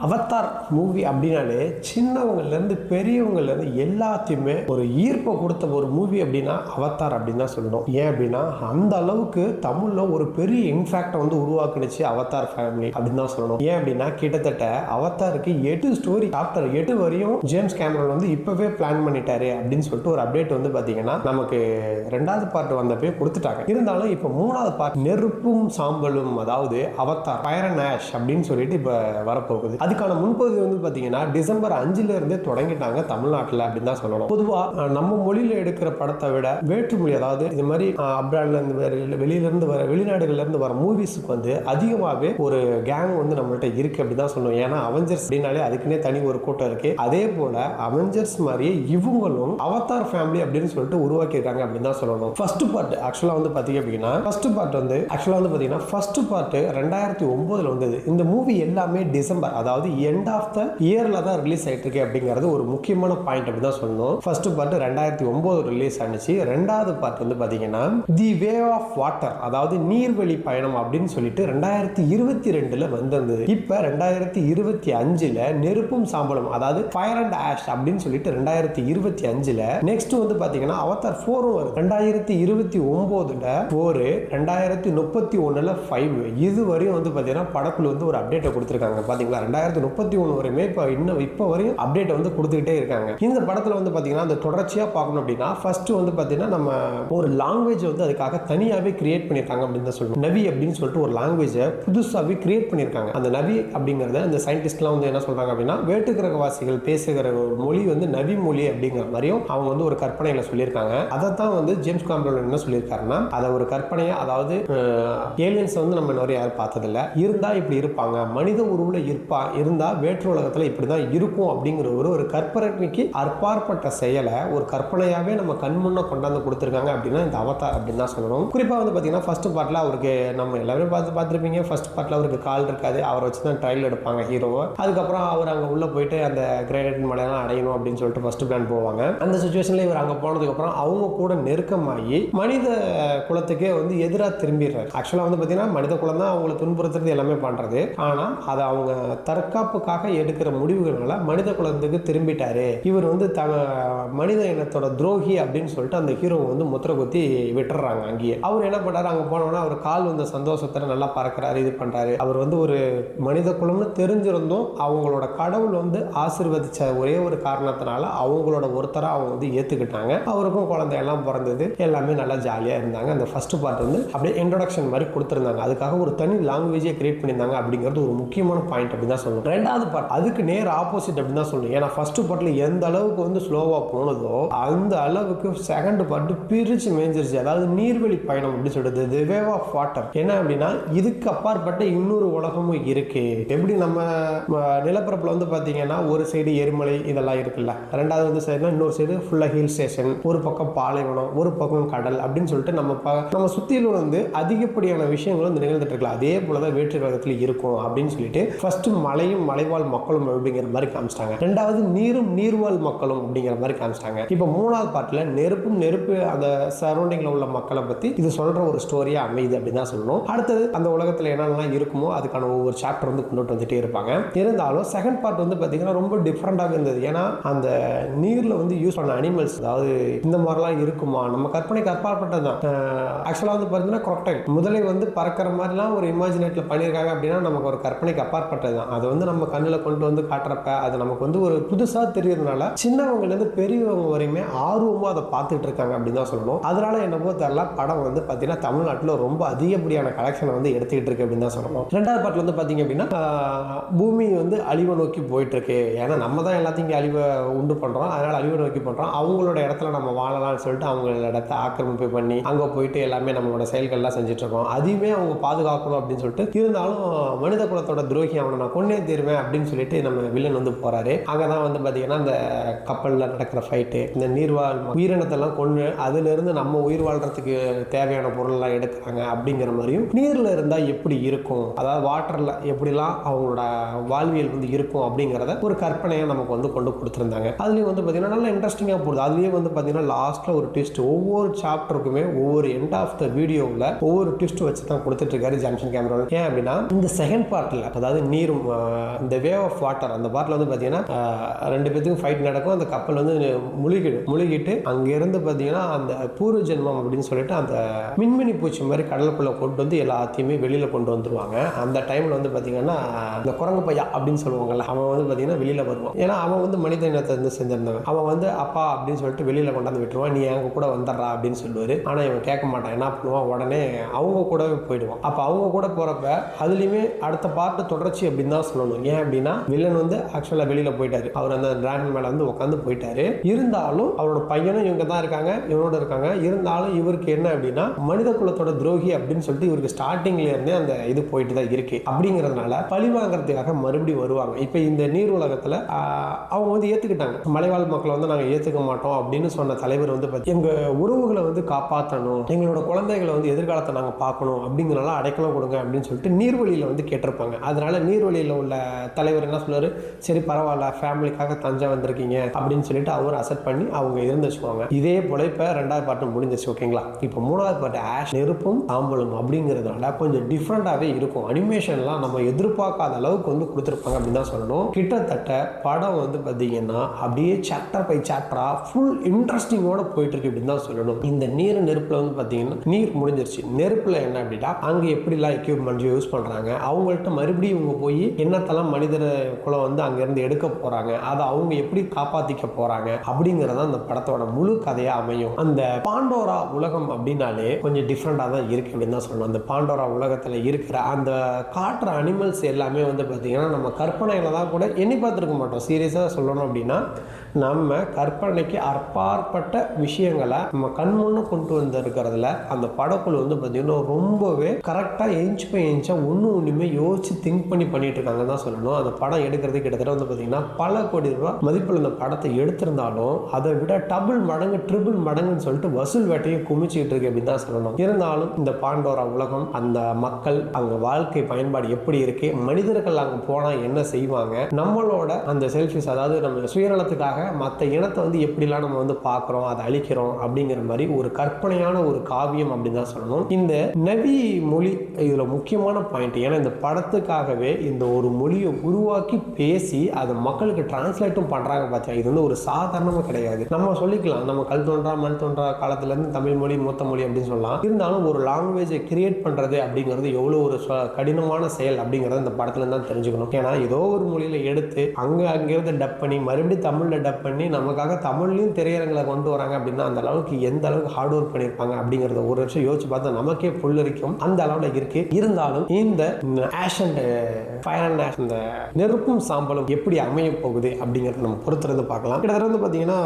Avatar movie அப்படின்னாலே சின்னவங்கலேருந்து பெரியவங்கலேருந்து எல்லாத்தையுமே ஒரு ஈர்ப்பை கொடுத்த ஒரு மூவி அப்படின்னா அவதார் அப்படின்னு தான் சொல்லணும். ஏன் அப்படின்னா அந்த அளவுக்கு தமிழில் ஒரு பெரிய இம்பாக்டை வந்து உருவாக்குனுச்சு அவதார் ஃபேமிலி அப்படின்னு தான் சொல்லணும். ஏன் அப்படின்னா கிட்டத்தட்ட அவதாருக்கு 8 ஸ்டோரி சாப்டர் 8 வரையும் ஜேம்ஸ் கேமரன் வந்து இப்பவே பிளான் பண்ணிட்டாரு அப்படின்னு சொல்லிட்டு ஒரு அப்டேட் வந்து பார்த்தீங்கன்னா நமக்கு 2வது பார்ட் வந்தப்பே கொடுத்துட்டாங்க. இருந்தாலும் இப்போ 3வது பார்ட் நெருப்பும் சாம்பலும், அதாவது அவதார் ஃபயர் அண்ட் ஆஷ் அப்படின்னு சொல்லிட்டு இப்போ வரப்போகுது. அதுக்கான முன்பகுதி வந்து பார்த்தீங்கன்னா டிசம்பர் 5ல இருந்தே தொடங்கிட்டாங்க தமிழ்நாட்டில் அப்படின்னு தான் சொல்லணும். பொதுவாக நம்ம மொழியில் எடுக்கிற படத்தை விட வேற்று மொழி, அதாவது இது மாதிரி அப்ராட்ல இருந்து வெளியிலிருந்து வர வெளிநாடுகள்ல இருந்து வர மூவிஸுக்கு வந்து அதிகமாகவே ஒரு கேங் வந்து நம்மள்ட்ட இருக்கு அப்படின்னு தான் சொல்லணும். ஏன்னா அவெஞ்சர்ஸ் அப்படின்னாலே அதுக்குன்னே தனி ஒரு கூட்டம் இருக்கு. அதே போல அவெஞ்சர்ஸ் மாதிரியே இவங்களும் அவதார் ஃபேமிலி அப்படின்னு சொல்லிட்டு உருவாக்கியிருக்காங்க அப்படின்னு தான் சொல்லணும். ஃபர்ஸ்ட் பார்ட் ஆக்சுவலாக வந்து பார்த்தீங்க அப்படின்னா ஃபர்ஸ்ட் பார்ட் 2009 வந்தது. இந்த மூவி எல்லாமே டிசம்பர், அதாவது எண்ட் ஆஃப் த இயர்ல தான் ரிலீஸ் ஆயிட்டு இருக்கு அப்படிங்கிறது ஒரு முக்கியமான பாயிண்ட் அப்படி தான் சொல்லணும். ஃபர்ஸ்ட் பார்ட் 2009 ரிலீஸ் ஆனிச்சு. 2வது பார்ட் வந்து பாத்தீங்கன்னா தி வே ஆஃப் வாட்டர், அதாவது நீர்வழி பயணம் அப்படின்னு சொல்லிட்டு 2022ல வந்தது. இப்ப 2025ல நெருப்பும் சாம்பலும், அதாவது ஃபயர் அண்ட் ஆஷ் அப்படின்னு சொல்லிட்டு 2025ல நெக்ஸ்ட் வந்து பாத்தீங்கன்னா அவதார் 4 வருது. 2029ல 4, 2031ல 5. இது வரையும் வந்து பாத்தீங்கன்னா படக்குழு வந்து ஒரு அப்டேட்டை கொடுத்திருக்காங்க. பாத்தீங்களா 2031 வரையுமே இப்போ வரையும் அப்டேட் வந்து கொடுத்துக்கிட்டே இருக்காங்க. இந்த படத்துல வந்து பாத்தீங்கன்னா அந்த தொடர்ச்சியா பார்க்கணும் அப்படின்னா ஃபர்ஸ்ட் வந்து பாத்தீங்கன்னா நம்ம ஒரு லாங்குவேஜ் வந்து அதுக்காக தனியாவே கிரியேட் பண்ணிருக்காங்க அப்படின்னு தான் சொல்லணும். நவி அப்படின்னு சொல்லிட்டு ஒரு லாங்குவேஜை புதுசாவே கிரியேட் பண்ணிருக்காங்க. அந்த நவி அப்படிங்கறத அந்த சயின்டிஸ்ட்லாம் வந்து என்ன சொல்றாங்க அப்படின்னா வேற்றுக்கிரகவாசிகள் பேசுகிற ஒரு மொழி வந்து நவி மொழி அப்படிங்கிற மாதிரியும் அவங்க வந்து ஒரு கற்பனையில சொல்லியிருக்காங்க. அதை தான் வந்து ஜேம்ஸ் கேமரன் என்ன சொல்லியிருக்காருன்னா அதை ஒரு கற்பனையா, அதாவது ஏலியன்ஸ் வந்து நம்ம நிறைய யாரும் பார்த்ததில்ல, இருந்தா இப்படி இருப்பாங்க, மனித உருவுல இருந்தா வேற்று உலகத்துல இப்படிதான் இருக்கும் அப்படிங்கிற ஒரு கற்பனைக்கு அற்பாற்பட்ட செயலை ஒரு கற்பனையாவே நம்ம கண் முன்ன கொண்டாந்து கொடுத்துருக்காங்க அப்படின்னா இந்த அவதார் அப்படின்னு தான் சொல்லணும். குறிப்பா வந்து பாத்தீங்கன்னா ஃபர்ஸ்ட் பார்ட்ல அவருக்கு நம்ம எல்லாருமே பார்த்துருப்பீங்க. ஃபர்ஸ்ட் பார்ட்ல அவருக்கு கால் இருக்காது, அவரை வச்சு தான் ட்ரையல் எடுப்பாங்க ஹீரோவை. அதுக்கப்புறம் அவர் அங்க உள்ள போயிட்டு அந்த கிரேனைட் மலையெல்லாம் அடையணும் அப்படின்னு சொல்லிட்டு ஃபர்ஸ்ட் பிளான் போவாங்க. அந்த சுச்சுவேஷன்ல இவர் அங்க போனதுக்கு அப்புறம் அவங்க கூட நெருக்கமாகி மனித குலத்துக்கே வந்து எதிராக திரும்பிடுறாரு. ஆக்சுவலா வந்து பாத்தீங்கன்னா மனித குலம் தான் அவங்களை துன்புறுத்துறது எல்லாமே பண்றது. ஆனா அதை அவங்க தற்காப்புக்காக எடுக்கிற முடிவுகளால மனித குலத்துக்கு திரும்பிட்டாரு. இவர் வந்து மனித இனத்தோட துரோகி அப்படின்னு சொல்லிட்டு அந்த ஹீரோ வந்து முத்திர குத்தி விட்டுறாங்க. அங்கேயே அவர் என்ன பண்றாரு, அங்க போனோம்னா அவர் கால் வந்து சந்தோஷத்துல நல்லா பறக்கிறாரு, இது பண்றாரு. அவர் வந்து ஒரு மனித குலம்னு தெரிஞ்சிருந்தும் அவங்களோட கடவுள் வந்து ஆசீர்வதிச்ச ஒரே ஒரு காரணத்தினால அவங்களோட ஒருத்தரா அவங்க வந்து ஏத்துக்கிட்டாங்க. அவருக்கும் குழந்தை எல்லாம் பிறந்தது, எல்லாமே நல்லா ஜாலியா இருந்தாங்க. அந்த ஃபர்ஸ்ட் பார்ட் வந்து அப்படியே இன்ட்ரோடக்ஷன் மாதிரி கொடுத்திருந்தாங்க. அதுக்காக ஒரு தனி லாங்குவேஜே கிரியேட் பண்ணியிருந்தாங்க அப்படிங்கிறது ஒரு முக்கியமான பாயிண்ட் அப்படின்னு தான் சொல்லணும். 2வது பார்ட் அதுக்கு நேர் ஆப்போசிட் அப்படின்னு தான் சொல்லணும். ஏன்னா ஃபர்ஸ்ட் பார்ட்ல எந்த அளவுக்கு வந்து ஸ்லோவா போனதோ அந்த அளவுக்கு செகண்ட் பார்ட் பிரிச்சு மேஞ்சிருச்சு. அதாவது நீர்வழி பயணம் அப்படின்னு சொல்றது தி வே ஆஃப் வாட்டர். என்ன அப்படின்னா இதுக்கு அப்பாற்பட்ட இன்னொரு உலகமும் இருக்கு. எப்படி நம்ம நிலப்பரப்புல வந்து பாத்தீங்கன்னா ஒரு சைடு எரிமலை இதெல்லாம் இருக்குல்ல, 2வது வந்து சைடுனா இன்னொரு சைடு ஃபுல்லா ஹில் ஸ்டேஷன், ஒரு பக்கம் பாலைவனம், ஒரு பக்கம் கடல் அப்படின்னு சொல்லிட்டு நம்ம சுத்திலும் வந்து அதிகப்படியான விஷயங்கள் வந்து நிகழ்ந்துட்டு இருக்கலாம். அதே போலதான் வேற்று கிரகத்துல இருக்கும் அப்படின்னு சொல்லிட்டு ஃபர்ஸ்ட் மலையும் மலைவாழ் மக்களும் அப்படிங்கிற மாதிரி காமிச்சிட்டாங்க. 2வது நீரும் நீர்வாழ் மக்களும் அப்படிங்கிற மாதிரி காமிச்சிட்டாங்க. இப்போ 3வது பார்ட்ல நெருப்பு அந்த சரௌண்டிங்ல உள்ள மக்களை பத்தி இது சொல்ற ஒரு ஸ்டோரியா அமையுது அப்படின்னு தான் சொல்லணும். அடுத்தது அந்த உலகத்துல என்னெல்லாம் இருக்குமோ அதுக்கான ஒவ்வொரு சாப்டர் வந்து கொண்டு வந்துட்டே இருப்பாங்க. இருந்தாலும் செகண்ட் பார்ட் வந்து பாத்தீங்கன்னா ரொம்ப டிஃப்ரெண்டாக இருந்தது. ஏன்னா அந்த நீர்ல வந்து யூஸ் பண்ண அனிமல்ஸ், அதாவது இந்த மாதிரிலாம் இருக்குமா, நம்ம கற்பனைக்கு அப்பாற்பட்டதுதான். ஆக்சுவலா வந்து பாத்தீங்கன்னா crocodile முதலை வந்து பறக்கிற மாதிரிலாம் ஒரு இமேஜினேட்ல பண்ணியிருக்காங்க அப்படின்னா நமக்கு ஒரு கற்பனைக்கு அப்பாற்பட்டது தான். அதை வந்து நம்ம கண்ணில் கொண்டு வந்து காட்டுறப்ப அது நமக்கு வந்து ஒரு புதுசா தெரியறதுனால சின்னவங்கல இருந்து பெரியவங்க வரையுமே ஆர்வமா அதை பார்த்துட்டு இருக்காங்க அப்படின்னு தான் சொல்லணும். அதனால என்னவோ தெரியல படம் வந்து பாத்தீங்கன்னா தமிழ்நாட்டில் ரொம்ப அதிகப்படியான கலெக்ஷனை வந்து எடுத்துக்கிட்டு இருக்கு அப்படின்னு தான் சொல்லணும். 2வது பார்ட்ல வந்து பாத்தீங்க அப்படின்னா பூமி வந்து அழிவை நோக்கி போயிட்டு இருக்கு. ஏன்னா நம்ம தான் எல்லாத்தையும் இங்கே அழிவை உண்டு பண்றோம், அதனால அழிவை நோக்கி பண்றோம். அவங்களோட இடத்துல நம்ம வாழலாம்னு சொல்லிட்டு அவங்களோட இடத்தை ஆக்கிரமிப்பு பண்ணி அங்க போயிட்டு எல்லாமே நம்மளோட செயல்கள்லாம் செஞ்சுட்டு இருக்கோம். அதையுமே அவங்க பாதுகாக்கணும் அப்படின்னு சொல்லிட்டு இருந்தாலும் மனித குலத்தோட துரோகி அவனை நான் கொன்னே தீருவேன் அப்படின்னு சொல்லிட்டு நம்ம வில்லன் வந்து போறாரு. அங்கதான் வந்து பாத்தீங்கன்னா இந்த கப்பல்ல நடக்கிற ஃபைட்டு, இந்த நீர்வாழ் உயிரினத்தெல்லாம் கொண்டு அதுல இருந்து நம்ம உயிர் வாழ்றதுக்கு தேவையான பொருள் எல்லாம் எடுக்கிறாங்க அப்படிங்கிற மாதிரியும், நீர்ல இருந்தா எப்படி இருக்கும், அதாவது வாட்டர்ல எப்படிலாம் அவங்களோட வாழ்வியல் வந்து இருக்கும் அப்படிங்கிறத ஒரு கற்பனையா நமக்கு வந்து கொண்டு கொடுத்துருந்தாங்க. அதுலயும் வந்து பாத்தீங்கன்னா நல்லா இன்ட்ரெஸ்டிங்கா போகுது. அதுலயே வந்து பாத்தீங்கன்னா லாஸ்ட்ல ஒரு ட்விஸ்ட், ஒவ்வொரு சாப்டருக்குமே ஒவ்வொரு எண்ட் ஆஃப் த வீடியோவில் ஒவ்வொரு ட்விஸ்ட் வச்சு தான் கொடுத்துட்டு இருக்காரு ஜேம்ஸ் கேமரன். ஏன் அப்படின்னா இந்த செகண்ட் பார்ட்ல, அதாவது நீரும் இந்த வே ஆஃப் வாட்டர் அந்த பாட்டில் வந்து பார்த்தீங்கன்னா 2 பேத்துக்கும் ஃபைட் நடக்கும். அந்த கப்பல் வந்து முழுகிட்டு அங்கேருந்து பார்த்தீங்கன்னா அந்த பூர்வ ஜென்மம் அப்படின்னு சொல்லிட்டு அந்த மின்மினி பூச்சி மாதிரி கடலுக்குள்ளே கொண்டு வந்து எல்லாத்தையுமே வெளியில் கொண்டு வந்துருவாங்க. அந்த டைமில் வந்து பார்த்தீங்கன்னா இந்த குரங்கு பையா அப்படின்னு சொல்லுவாங்கல்ல, அவன் வந்து பார்த்தீங்கன்னா வெளியில் வருவான். ஏன்னா அவன் வந்து மனித இனத்தை வந்து செஞ்சிருந்தவன். அவன் வந்து அப்பா அப்படின்னு சொல்லிட்டு வெளியில் கொண்டாந்து விட்டுருவான். நீ எங்க கூட வந்துடுறா அப்படின்னு சொல்லுவார். ஆனால் இவன் கேட்க மாட்டான். என்ன பண்ணுவான், உடனே அவங்க கூடவே போயிடுவான். அப்போ அவங்க கூட போகிறப்ப அதுலேயுமே அடுத்த பார்ட்டு தொடர்ச்சி அப்படின்னு தான் சொல்லணும். ஏன் அப்படின்னா வில்லன் வந்து ஆக்சுவலாக வெளியில் போயிட்டாரு. அவர் அந்த டிராகன் மேலே வந்து உட்காந்து போயிட்டாரு. இருந்தாலும் அவரோட பையனும் இவங்க தான் இருக்காங்க, இவனோட இருக்காங்க. இருந்தாலும் இவருக்கு என்ன அப்படின்னா மனித குலத்தோட துரோகி அப்படின்னு சொல்லிட்டு இவருக்கு ஸ்டார்டிங்ல இருந்தே அந்த இது போயிட்டு தான் இருக்கு. அப்படிங்கிறதுனால பழி வாங்குறதுக்காக மறுபடியும் வருவாங்க. இப்போ இந்த நீர் உலகத்தில் அவங்க வந்து ஏற்றுக்கிட்டாங்க. மலைவாழ் மக்களை வந்து நாங்கள் ஏற்றுக்க மாட்டோம் அப்படின்னு சொன்ன தலைவர் வந்து எங்கள் உறவுகளை வந்து காப்பாற்றணும், எங்களோட குழந்தைகளை வந்து எதிர்காலத்தை நாங்கள் பார்க்கணும் அப்படிங்கிறனால அடைக்கலம் கொடுங்க அப்படின்னு சொல்லிட்டு நீர்வழியில் வந்து கேட்டிருப்பாங்க. அதனால நீர்வழியில் உள்ள தலைவர் என்ன சொல்லுவார், சரி பரவாயில்ல ஃபேமிலிக்காக தஞ்சை வந்திருக்கீங்க அப்படின்னு சொல்லிட்டு அவர் அசெப்ட் பண்ணி அவங்க இருந்து வச்சுக்குவாங்க. இதே போல இப்போ 2வது பாட்டு முடிஞ்சிச்சு. ஓகேங்களா, இப்போ 3வது பாட்டு ஆஷ் நெருப்பும் சாம்பலும் அப்படிங்கிறதுனால கொஞ்சம் டிஃப்ரெண்டாகவே இருக்கும். அனிமேஷன்லாம் நம்ம எதிர்பார்க்காத அளவுக்கு வந்து கொடுத்துருப்பாங்க அப்படின்னு தான் சொல்லணும். கிட்டத்தட்ட படம் வந்து பார்த்தீங்கன்னா அப்படியே சாப்டர் பை சாப்டரா ஃபுல் இன்ட்ரெஸ்டிங்கோட போயிட்டு இருக்கு அப்படின்னு தான் சொல்லணும். இந்த நெருப்புல வந்து பார்த்தீங்கன்னா நீர் முடிஞ்சிருச்சு. நெருப்புல என்ன அப்படின்னா அங்கே எப்படிலாம் எக்யூப்மெண்ட் யூஸ் பண்ணுறாங்க, அவங்கள்ட்ட மறுபடியும் இவங்க போய் என்னத்தெல்லாம் மனிதர் குலம் வந்து அங்கேருந்து எடுக்க போகிறாங்க, அதை அவங்க எப்படி காப்பாற்றிக்க போகிறாங்க அப்படிங்கிறத அந்த படத்தோட முழு கதையாக அமையும். அந்த பாண்டோரா உலகம் அப்படின்னாலே கொஞ்சம் டிஃப்ரெண்டாக தான் இருக்குது அப்படின்னு தான் சொல்லணும். அந்த பாண்டோரா உலகத்தில் இருக்கிற அந்த காட்டுற அனிமல்ஸ் எல்லாமே வந்து பார்த்தீங்கன்னா நம்ம கற்பனையில் தான் கூட எண்ணி பார்த்துருக்க மாட்டோம். சீரியஸாக சொல்லணும் அப்படின்னா நம்ம கற்பனைக்கு அப்பாற்பட்ட விஷயங்களை நம்ம கண்முன்னு கொண்டு வந்திருக்கிறதுல அந்த படக்குழு வந்து பார்த்தீங்கன்னா ரொம்பவே கரெக்டாக இன்ச் பை இன்ச்சாக ஒன்றுமே யோசிச்சு திங்க் பண்ணிட்டு இருக்காங்க தான் சொல்லணும். அந்த படம் எடுக்கிறது கிட்டத்தட்ட வந்து பார்த்தீங்கன்னா பல கோடி ரூபாய் மதிப்பில் அந்த படத்தை எடுத்திருந்தாலும் அதை விட டபுள் மடங்கு ட்ரிபிள் மடங்குன்னு சொல்லிட்டு வசூல் வேட்டையை குமிச்சிக்கிட்டு இருக்கு அப்படின்னு தான் சொல்லணும். இருந்தாலும் இந்த பாண்டோரா உலகம், அந்த மக்கள், அங்கே வாழ்க்கை பயன்பாடு எப்படி இருக்கு, மனிதர்கள் அங்கே போனால் என்ன செய்வாங்க, நம்மளோட அந்த செல்ஃபிஸ் அதாவது நம்ம சுயநலத்துக்காக மற்ற இனத்தை வந்து எப்படிலாம் நம்ம வந்து பார்க்குறோம், அதை அழிக்கிறோம் அப்படிங்கிற மாதிரி ஒரு கற்பனையான ஒரு காவியம் அப்படின்னு தான் சொல்லணும். இந்த நவி மொழி இதில் முக்கியமான பாயிண்ட். ஏன்னா இந்த படத்துக்காகவே இந்த ஒரு மொழியை உருவாக்கி பேசி அதை மக்களுக்கு டிரான்ஸ்லேட்டும் பண்ணுறாங்க. பார்த்தா இது வந்து ஒரு சாதாரணமாக கிடையாது. நம்ம சொல்லிக்கலாம் நம்ம கல் தோன்றா மண் தோன்றா காலத்துலேருந்து தமிழ் மொழி மூத்த மொழி அப்படின்னு சொல்லலாம். இருந்தாலும் ஒரு லாங்குவேஜை கிரியேட் பண்ணுறது அப்படிங்கிறது எவ்வளோ ஒரு கடினமான செயல் அப்படிங்கிறத இந்த படத்துலேருந்து தான் தெரிஞ்சுக்கணும். ஏன்னா ஏதோ ஒரு மொழியில் எடுத்து அங்கேருந்து டப் பண்ணி மறுபடியும் தமிழில் டப் பண்ணி நமக்காக தமிழ்லையும் திரையரங்களை கொண்டு வராங்க அப்படின்னா அந்த அளவுக்கு எந்த அளவுக்கு ஹார்ட் ஒர்க் பண்ணியிருப்பாங்க அப்படிங்கிறத ஒரு வருஷம் யோசிச்சு பார்த்தா நமக்கே புல்லரிக்கும். அந்த அளவில் இருக்கு. இருந்தாலும் இந்த ash and fire and ash இந்த நெருப்பும் சாம்பலும் எப்படி அமைய போகுது அப்படிங்கிறத நம்ம பொறுத்திருந்து பார்க்கலாம். கிட்டத்தட்ட வந்து பார்த்தீங்கன்னா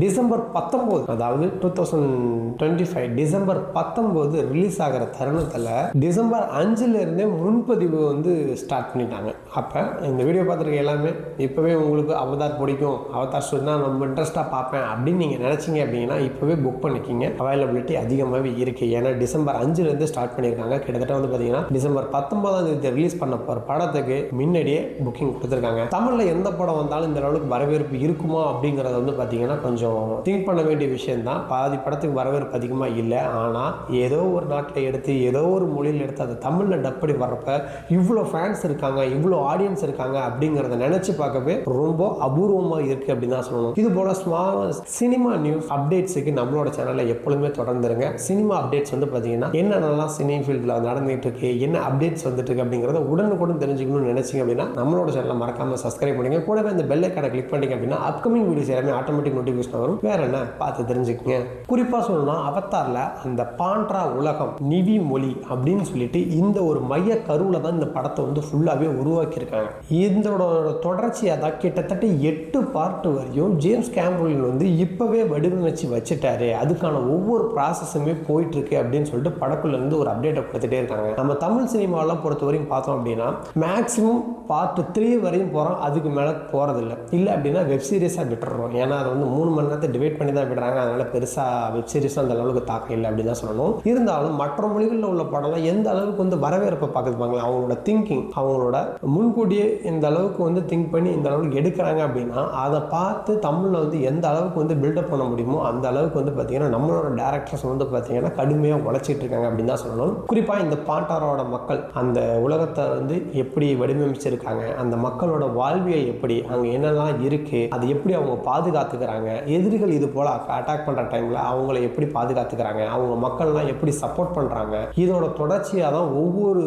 டிசம்பர் 19 அதாவது 2025 டிசம்பர் 19 ரிலீஸ் ஆகிற தருணத்தில் டிசம்பர் 5ல இருந்தே முன்பதிவு வந்து ஸ்டார்ட் பண்ணிட்டாங்க. அப்போ இந்த வீடியோ பார்த்துருக்க எல்லாமே இப்போவே உங்களுக்கு அவதார் பிடிக்கும், அவதார் சொன்னால் ரொம்ப இன்ட்ரெஸ்ட்டாக பார்ப்பேன் அப்படின்னு நீங்கள் நினச்சிங்க அப்படின்னா இப்போவே புக் பண்ணிக்கிங்க. அவைலபிலிட்டி அதிகமாகவே இருக்குது. ஏன்னா டிசம்பர் 5லேருந்து ஸ்டார்ட் பண்ணியிருக்காங்க. கிட்டத்தட்ட வந்து பார்த்தீங்கன்னா டிசம்பர் 19 ரிலீஸ் பண்ண போகிற படத்துக்கு முன்னாடியே புக்கிங் கொடுத்துருக்காங்க. தமிழில் எந்த படம் வந்தாலும் இந்த அளவுக்கு வரவேற்பு இருக்குமா அப்படிங்கிறத வந்து பார்த்தீங்கன்னா கொஞ்சம் திங்க் பண்ண வேண்டிய விஷயம் தான். பாதி படத்துக்கு வரவேற்பு அதிகமாக இல்லை. ஆனால் ஏதோ ஒரு நாட்டில் எடுத்து ஏதோ ஒரு மொழியில் எடுத்து அதை தமிழில் டப்படி வர்றப்ப இவ்வளோ ஃபேன்ஸ் இருக்காங்க, இவ்வளோ ஆடியன்ஸ் இருக்காங்க அப்படிங்கிறத நினச்சி பார்க்கவே ரொம்ப அபூர்வமாக இருக்குது அப்படின்னு தான் சொல்லணும். இது போல ஸ்மால் சினிமா நியூஸ் அப்டேட்ஸுக்கு நம்மளோட சேனலில் எப்பொழுதுமே தொடர்ந்துருங்க. சினிமா அப்டேட்ஸ் வந்து பார்த்தீங்கன்னா என்னென்னலாம் சினி ஃபீல்டில் நடந்துகிட்டு இருக்கு, என்ன அப்டேட்ஸ் வந்துட்டு இருக்கு அப்படிங்கிறத உடனுக்குடன் தெரிஞ்சுக்கணும்னு நினைச்சிங்க அப்படின்னா நம்மளோட சேனலை மறக்காம சப்ஸ்கிரைப் பண்ணுங்க. கூடவே இந்த பெல் ஐகானை கிளிக் பண்ணிங்க அப்படின்னா அப்கமிங் வீடியோஸ் எல்லாமே ஆட்டோமேட்டிக் நோட்டிஃபிகேஷன் வரும். வேற என்ன பார்த்து தெரிஞ்சுக்கங்க. குறிப்பாக சொல்லணும்னா அவதாரில் அந்த பாண்ட்ரா உலகம் நிவி மொழி அப்படின்னு சொல்லிட்டு இந்த ஒரு மைய கருவில் தான் இந்த படத்தை வந்து ஃபுல்லாகவே உருவாக்கியிருக்காங்க. இதோட தொடர்ச்சியாக தான் கிட்டத்தட்ட 8 பார்ட் வரையும் ஜேம்ஸ் கேமரூன் வந்து இப்போவே வடிவமைச்சு வச்சுட்டாரு. அதுக்கான ஒவ்வொரு ப்ராசஸுமே போயிட்டு இருக்கு அப்படின்னு சொல்லிட்டு படக்குள்ள இருந்து ஒரு அப்டேட்டை கொடுத்துட்டே இருக்காங்க. நம்ம தமிழ் சினிமாவெல்லாம் பொறுத்த வரையும் பார்த்தோம் அப்படின்னா மேக்ஸிமம் பார்ட் 3 வரையும் போகிறோம், அதுக்கு மேலே போகிறதில்ல. இல்லை அப்படின்னா வெப் சீரிஸாக விட்டுறோம். ஏன்னா அதை வந்து 3 மணி நேரத்தை டிவைட் பண்ணி தான் விடுறாங்க. அதனால பெருசாக வெப் சீரிஸ் அந்த அளவுக்கு தாக்கம் இல்லை அப்படின்னு தான் சொல்லணும். இருந்தாலும் மற்ற மொழிகளில் உள்ள படம்லாம் எந்த அளவுக்கு வந்து வரவேற்பை பார்க்குறாங்க, அவங்களோட திங்கிங், அவங்களோட முன்கூட்டியே இந்த அளவுக்கு வந்து திங்க் பண்ணி இந்த அளவுக்கு எடுக்கிறாங்க அப்படின்னா அதை பார்த்து தமிழில் வந்து எந்த அளவுக்கு வந்து பில்டப் பண்ண முடியுமோ அந்த அளவுக்கு வந்து பார்த்தீங்கன்னா நம்மளோட டேரக்டர்ஸ் வந்து பார்த்தீங்கன்னா கடுமையாக உழைச்சிட்டு இருக்காங்க அப்படின்னு தான் சொல்லணும். குறிப்பாக இந்த பாண்டாரோட மக்கள் அந்த உலகத்தை வந்து எப்படி வடிவமைப்பு வடிவமைச்சிருக்காங்க, அந்த மக்களோட வாழ்வியல் எப்படி, அங்கே என்னெல்லாம் இருக்கு, அது எப்படி அவங்க பாதுகாத்துக்கிறாங்க, எதிரிகள் இது போல அட்டாக் பண்ற டைம்ல அவங்கள எப்படி பாதுகாத்துக்கிறாங்க, அவங்க மக்கள்லாம் எப்படி சப்போர்ட் பண்றாங்க, இதோட தொடர்ச்சியாக தான் ஒவ்வொரு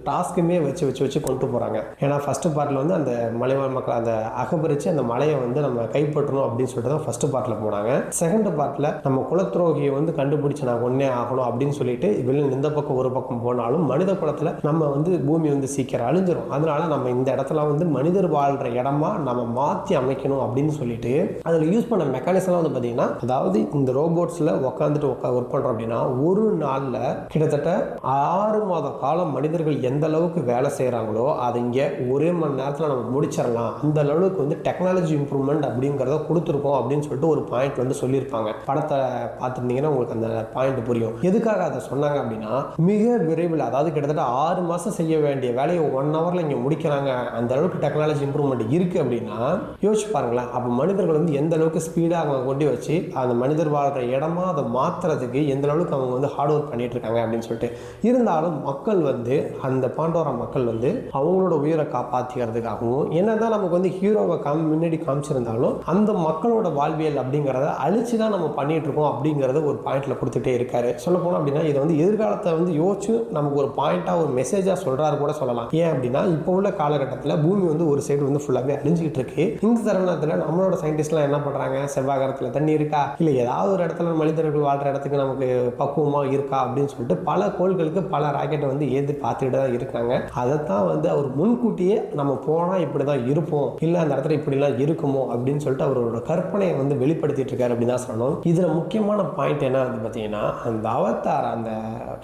டாஸ்க்குமே வச்சு கொண்டு போறாங்க. ஏன்னா ஃபர்ஸ்ட் பார்ட்ல வந்து அந்த மலைவாழ் மக்கள் அந்த அகபரிச்சு அந்த மலையை வந்து நம்ம கைப்பற்றணும் அப்படின்னு சொல்லிட்டு தான் ஃபர்ஸ்ட் பார்ட்ல போனாங்க. செகண்ட் பார்ட்ல நம்ம குலத்துரோகியை வந்து கண்டுபிடிச்சு நான் ஒன்னே ஆகணும் அப்படின்னு சொல்லிட்டு வில்லன் இந்த பக்கம் ஒரு பக்கம் போனாலும் மனித குலத்துல நம்ம வந்து பூமி வந்து சீக்கிரம் அழிஞ்சிரும், அதனால நம்ம இந்த இடத்துல வந்து மனிதர் வாழ்ற இடமா நம்ம மாற்றி அமைக்கணும் அப்படின்னு சொல்லிட்டு அதில் யூஸ் பண்ண மெக்கானிசம்லாம் வந்து பார்த்தீங்கன்னா, அதாவது இந்த ரோபோட்ஸில் உட்காந்துட்டு ஒர்க் பண்ணுறோம் அப்படின்னா ஒரு நாளில் கிட்டத்தட்ட 6 மாத காலம் மனிதர்கள் எந்த அளவுக்கு வேலை செய்கிறாங்களோ அதை இங்கே ஒரே மணி நேரத்தில் நம்ம முடிச்சிடலாம், அந்த அளவுக்கு வந்து டெக்னாலஜி இம்ப்ரூவ்மெண்ட் அப்படிங்கிறத கொடுத்துருக்கோம் அப்படின்னு சொல்லிட்டு ஒரு பாயிண்ட் வந்து சொல்லியிருப்பாங்க. படத்தை பார்த்துருந்தீங்கன்னா உங்களுக்கு அந்த பாயிண்ட் புரியும். எதுக்காக அதை சொன்னாங்க அப்படின்னா, மிக விரைவில், அதாவது கிட்டத்தட்ட 6 மாதம் செய்ய வேண்டிய வேலையை 1 ஹவரில் இங்கே முடிக்கிறாங்க, அந்த அளவுக்கு டெக்னாலஜி இம்ப்ரூவ்மெண்ட் இருக்குது அப்படின்னா யோசிச்சு பாருங்களேன். அப்போ மனிதர்கள் வந்து எந்த அளவுக்கு ஸ்பீடாக அவங்க கொண்டு வச்சு அந்த மனிதர் வாழ்கிற இடமா அதை மாற்றுறதுக்கு எந்த அளவுக்கு அவங்க வந்து ஹார்ட் ஒர்க் பண்ணிட்டு இருக்காங்க அப்படின்னு சொல்லிட்டு. இருந்தாலும் மக்கள் வந்து அந்த பாண்டோரா மக்கள் வந்து அவங்களோட உயிரை காப்பாற்றிக்கிறதுக்காகவும் என்னதான் நமக்கு வந்து ஹீரோவை முன்னாடி காமிச்சிருந்தாலும் அந்த மக்களோட வாழ்வியல் அப்படிங்கிறத அழிச்சு தான் நம்ம பண்ணிட்டு இருக்கோம் அப்படிங்கிறத ஒரு பாயிண்ட்ல கொடுத்துட்டே இருக்காரு. சொல்ல போனோம் அப்படின்னா இதை வந்து எதிர்காலத்தை வந்து யோசிச்சு நமக்கு ஒரு பாயிண்டா ஒரு மெசேஜா சொல்றாரு கூட சொல்லலாம். ஏன் அப்படின்னா இப்போ உள்ள காலகட்டத்தில் பூமி வந்து ஒரு சைடு வந்து ஃபுல்லாகவே அழிஞ்சிக்கிட்டு இருக்கு. இந்த தருணத்தில் நம்மளோட சயின்டிஸ்ட்லாம் என்ன பண்றாங்க, செவ்வாய்கிரகத்தில் தண்ணி இருக்கா, இல்லை ஏதாவது ஒரு இடத்துல மனிதர்கள் வாழ்ற இடத்துக்கு நமக்கு பக்குவமாக இருக்கா அப்படின்னு சொல்லிட்டு பல கோள்களுக்கு பல ராக்கெட்டை வந்து ஏற்றி பார்த்துக்கிட்டு தான் இருக்காங்க. அதைத்தான் வந்து அவர் முன்கூட்டியே நம்ம போனால் இப்படி தான் இருப்போம், இல்லை அந்த இடத்துல இப்படிலாம் இருக்குமோ அப்படின்னு சொல்லிட்டு அவரோட கற்பனையை வந்து வெளிப்படுத்திட்டு இருக்காரு அப்படின்னு தான் சொல்லணும். இதில் முக்கியமான பாயிண்ட் என்ன வந்து பார்த்தீங்கன்னா, அந்த அவதார் அந்த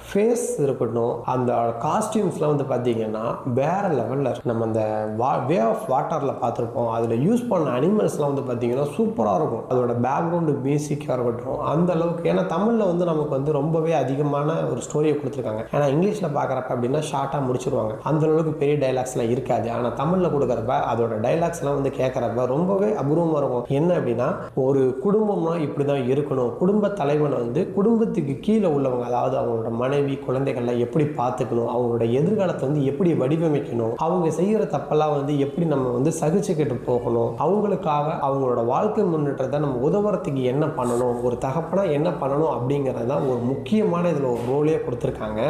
ஃபேஸ் இருக்கட்டும், அந்த காஸ்டியூம்ஸ்லாம் வந்து பார்த்தீங்கன்னா வேற லெவலில் இருக்கும். நம்ம அந்த வே ஆஃப் வாட்டரில் பார்த்துருப்போம், அதில் யூஸ் பண்ண அனிமல்ஸ்லாம் வந்து பார்த்தீங்கன்னா சூப்பராக இருக்கும். அதோட பேக்ரவுண்டு மியூசிக்காக இருக்கட்டும் அந்த அளவுக்கு. ஏன்னா தமிழில் வந்து நமக்கு வந்து ரொம்பவே அதிகமான ஒரு ஸ்டோரியை கொடுத்துருக்காங்க. ஏன்னா இங்கிலீஷில் பார்க்குறப்ப அப்படின்னா ஷார்ட்டாக முடிச்சிருவாங்க, அந்த அளவுக்கு பெரிய டைலாக்ஸ்லாம் இருக்காது. ஆனால் தமிழில் கொடுக்குறப்ப அதோட டைலாக்ஸ்லாம் வந்து கேட்குறப்ப ரொம்பவே அபூர்வமாக இருக்கும். என்ன அப்படின்னா, ஒரு குடும்பம்னா இப்படி தான் இருக்கணும், குடும்ப தலைவனை வந்து குடும்பத்துக்கு கீழே உள்ளவங்க, அதாவது அவங்களோட மனைவி குழந்தைகள்லாம் எப்படி பார்த்துக்கணும், அவங்களோட எதிர்காலத்தை வந்து எப்படி வடிவமைக்கணும், அவங்க செய்கிற தப்பெல்லாம் வந்து எப்படி நம்ம வந்து சகிச்சுக்கிட்டு போகணும், அவங்களுக்காக அவங்களோட வாழ்க்கை முன்னேற்றத்தை நம்ம உதவுறதுக்கு என்ன பண்ணணும், ஒரு தகப்பனா என்ன பண்ணணும் அப்படிங்கிறது தான் ஒரு முக்கியமான இதில் ஒரு ரோலே கொடுத்துருக்காங்க.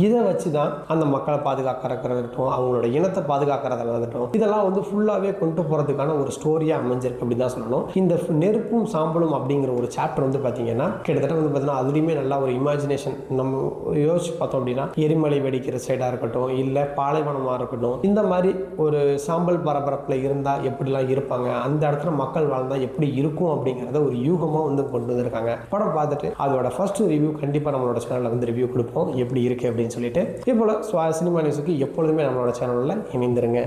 இதை வச்சு தான் அந்த மக்களை பாதுகாக்கிறதாகட்டும், அவங்களோட இனத்தை பாதுகாக்கிறதாகட்டும், இதெல்லாம் வந்து ஃபுல்லாகவே கொண்டு போகிறதுக்கான ஒரு ஸ்டோரியாக அமைஞ்சிருக்கு அப்படின்னு தான் சொல்லணும். இந்த நெருப்பும் சாம்பலும் அப்படிங்கிற ஒரு சாப்டர் வந்து பார்த்தீங்கன்னா கிட்டத்தட்ட வந்து பார்த்தீங்கன்னா அதுலேயுமே நல்லா ஒரு இமேஜினேஷன் நம்ம யோசிச்சு பார்த்தோம் அப்படின்னா, எரிமலை வெடிக்கிற சைடாக இருக்கட்டும், இல்லை பாலைவனமாக இருக்கட்டும், இந்த மாதிரி ஒரு சாம்பல் பரபரப்பில் இருந்தால் எப்படிலாம் இருப்பாங்க, அந்த இடத்துல மக்கள் வாழ்ந்தால் எப்படி இருக்கும் அப்படிங்கிறத ஒரு யூகமாக வந்து கொண்டு வந்திருக்காங்க. படம் பார்த்துட்டு அதோட ஃபர்ஸ்ட் ரிவ்யூ கண்டிப்பாக நம்மளோட சேனலில் வந்து ரிவ்யூ கொடுப்போம் எப்படி இருக்குது அப்படின்னு சொல்லிட்டு. இதே போல் சினிமா நியூஸுக்கு எப்பொழுதுமே நம்மளோட சேனலில் இணைந்திருங்க.